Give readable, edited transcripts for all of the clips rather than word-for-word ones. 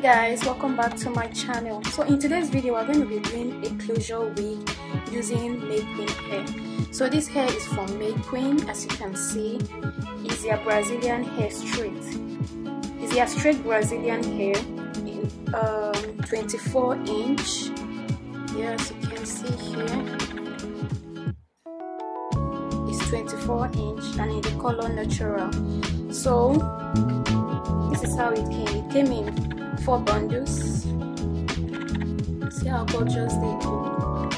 guys, welcome back to my channel. So in today's video we're going to be doing a closure wig using May Queen hair. So this hair is from May Queen. As you can see, is their Brazilian hair straight. It's their straight Brazilian hair in 24-inch. Yes, you can see here it's 24-inch and in the color natural. So this is how it came. It came in 4 bundles. See how gorgeous they look.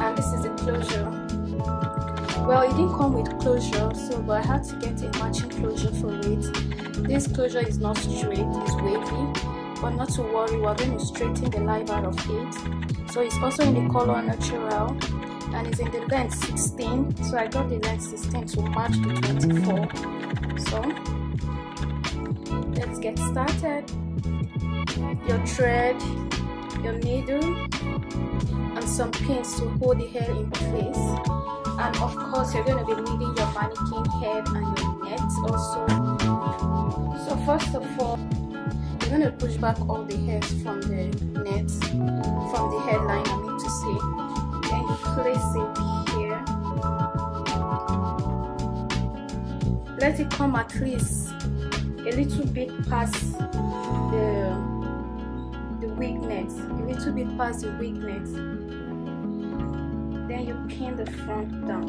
And this is the closure. Well, it didn't come with closure, but I had to get a matching closure for it. This closure is not straight, it's wavy, but not to worry, we're going to straighten the life out of it. So it's also in the color natural and it's in the length 16. So I got the length 16 to match the 24. So let's get started. Your thread, your needle, and some pins to hold the hair in place. And of course, you're going to be needing your mannequin head and your net also. So first of all, you're going to push back all the hairs from the net, from the headline, I mean to say. Then you place it here. Let it come at least a little bit past the wig net, a little bit past the wig net. Then you pin the front down.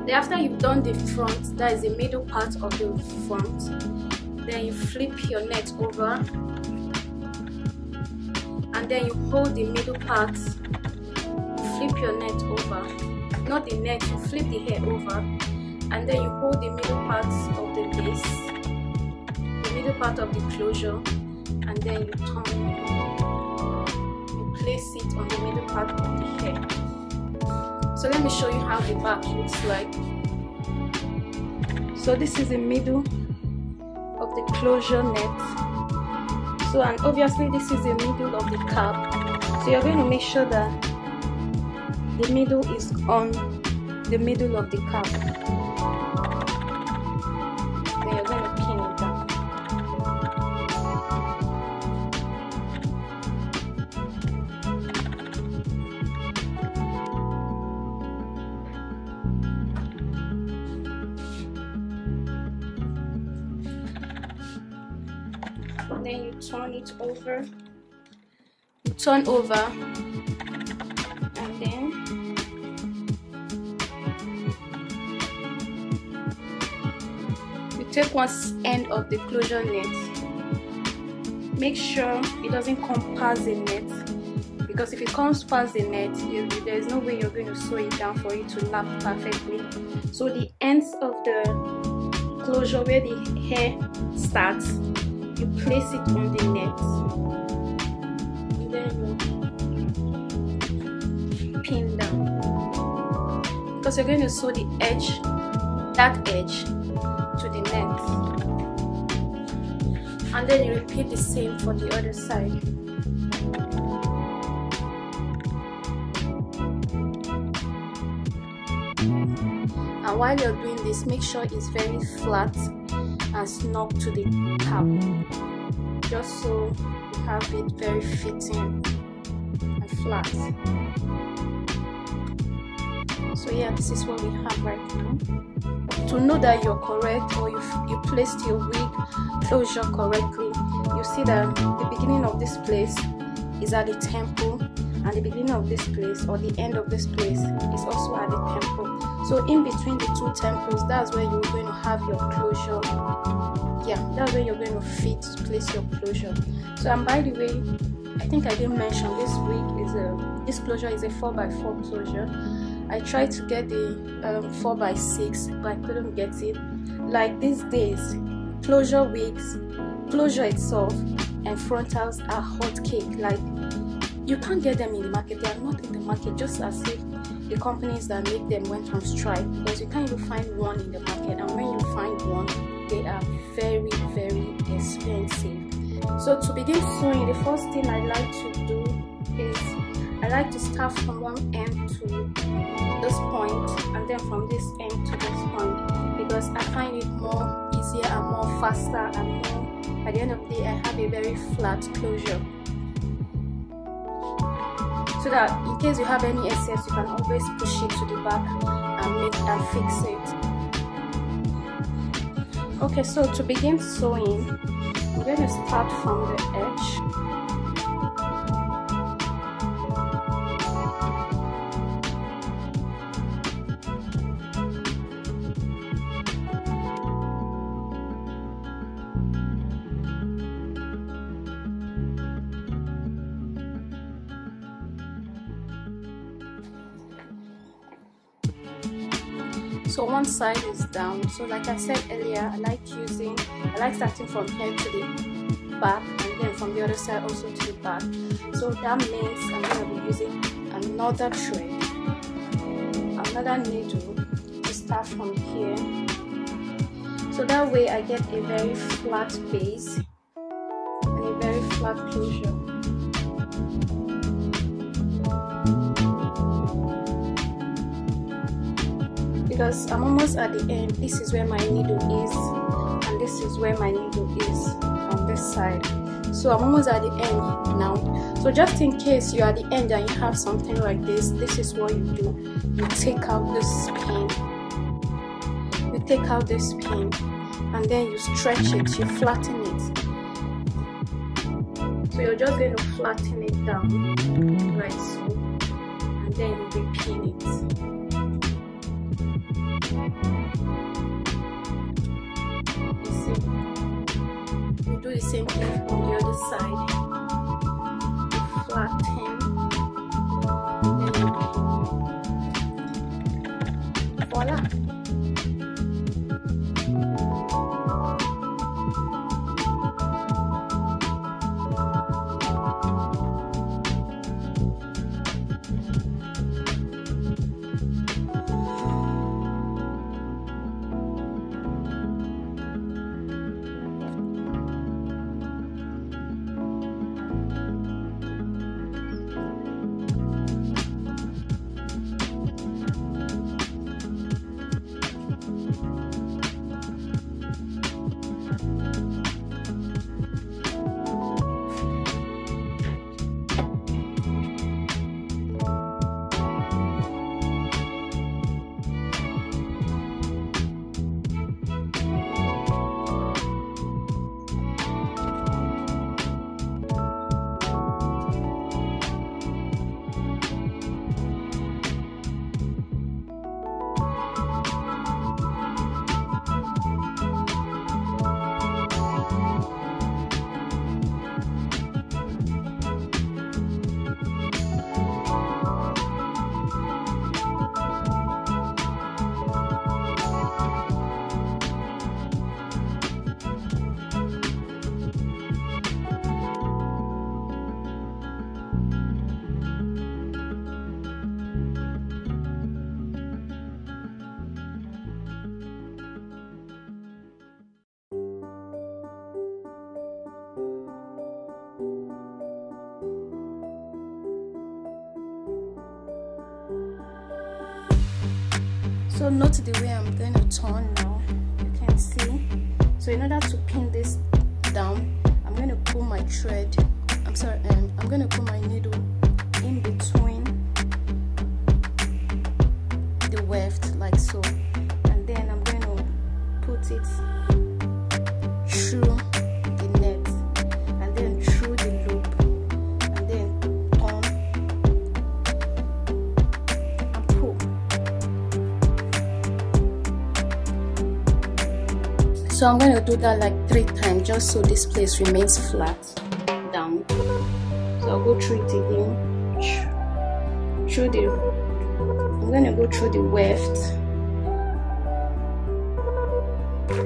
Then after you've done the front, that is the middle part of the front, then you flip your net over and then you hold the middle part, flip your net over, not the net, you flip the hair over and then you hold the middle part of the base, the middle part of the closure, and then you turn, you place it on the middle part of the hair. So let me show you how the back looks like. So this is the middle of the closure net. So, and obviously this is the middle of the cap. So you're going to make sure that the middle is on the middle of the cap. Then you're going to pin it down. Then you turn it over. You turn over, and then you take one end of the closure net. Make sure it doesn't come past the net, because if it comes past the net, there's no way you're going to sew it down for it to lap perfectly. So the ends of the closure where the hair starts, you place it on the net and then you pin down, because you're going to sew the edge, that edge, to the net, and then you repeat the same for the other side. And while you're doing this, make sure it's very flat and snug to the cap, just so you have it very fitting and flat. So yeah, this is what we have right now. To know that you're correct, or you placed your wig closure correctly, you see that the beginning of this place is at the temple, and the beginning of this place, or the end of this place, is also at the temple. So in between the two temples, that's where you're going to have your closure. Yeah, that's where you're going to place your closure. So, and by the way, I think I didn't mention this wig is this closure is a 4x4 closure. I tried to get the 4x6, but I couldn't get it. Like these days, closure wigs, closure itself, and frontals are hot cake. Like, you can't get them in the market. They are not in the market, just as if the companies that make them went on strike, because you can't even find one in the market, and when you find one, they are very, very expensive. So to begin sewing, the first thing I like to do is I like to start from one end to this point, and then from this end to this point, because I find it more easy easier and more faster and more, at the end of the day I have a very flat closure, so that in case you have any excess you can always push it to the back and fix it. Okay, so to begin sewing, I'm going to start from the edge. So one side is down. So like I said earlier, I like starting from here to the back and then from the other side also to the back. So that means I'm going to be using another thread, another needle to start from here. So that way I get a very flat base and a very flat closure. Because I'm almost at the end. This is where my needle is, and this is where my needle is on this side. So I'm almost at the end now. So just in case you're at the end and you have something like this, this is what you do. You take out this pin. You take out this pin, and then you stretch it. You flatten it. So you're just going to flatten it down like so, and then you repin it. You do the same thing on the other side. You flatten, then you voila. So note the way I'm going to turn now. You can see. So in order to pin this down, I'm going to pull my thread. I'm going to put my needle in between the weft like so, and then I'm going to put it through the net and then through the loop and then on and pull. So I'm going to do that like 3 times just so this place remains flat down. So I'll go through it again. I'm going to go through the weft.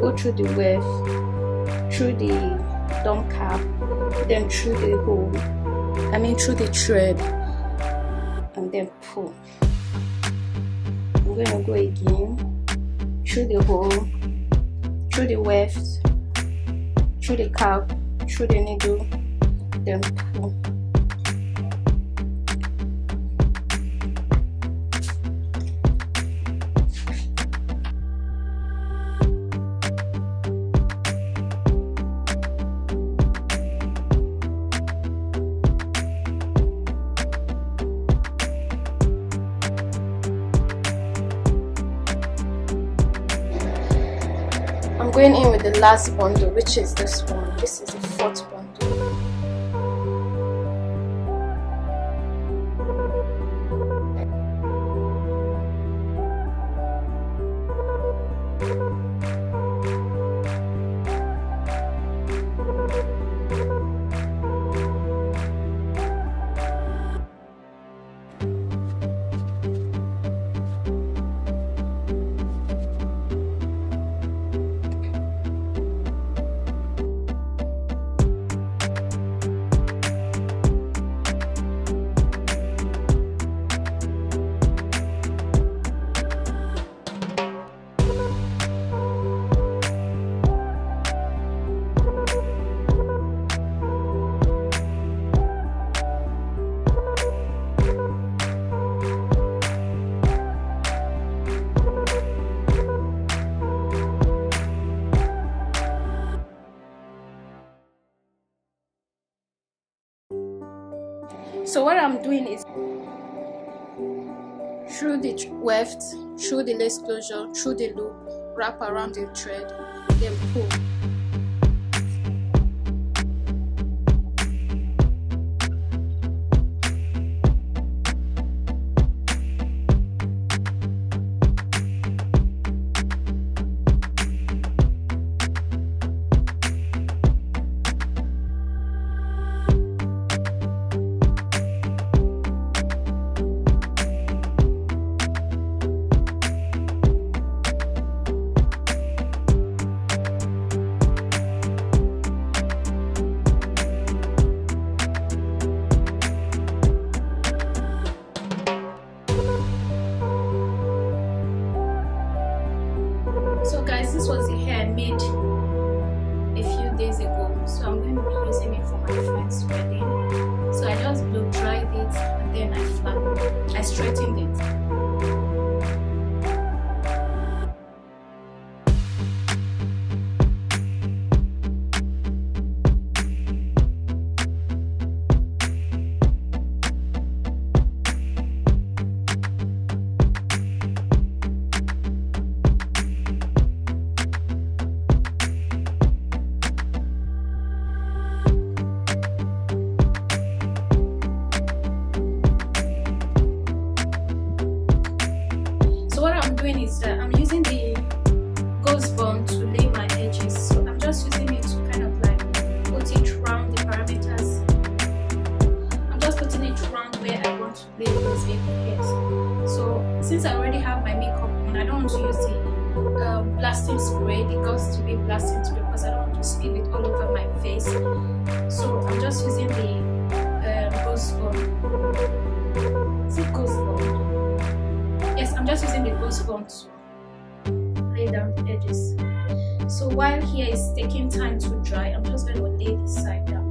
Go through the weft, through the dome cap, then through the hole. Through the thread, and then pull. I'm going to go again through the hole, through the weft, through the cap, through the needle, then pull. going in with the last bundle, which is this one. This is the 4th bundle. So what I'm doing is through the weft, through the lace closure, through the loop, wrap around the thread, then pull. So guys, this was the hair I made a few days ago, so I'm going to be using it for my friend's wedding. So I just blow dried it and then I straightened it. Is that I'm using the ghost bond to lay my edges, so I'm just using it to kind of like put it around the parameters. I'm just putting it around where I want to lay those baby hairs. So since I already have my makeup on, I don't want to use the blasting spray, the ghost to be blasting spray, because I don't want to spill it all over my face. So I'm just using the ghost bond. Is it ghost bond? Yes, I'm just using the ghost bond to lay down the edges. So while here is taking time to dry, I'm just going to lay this side down.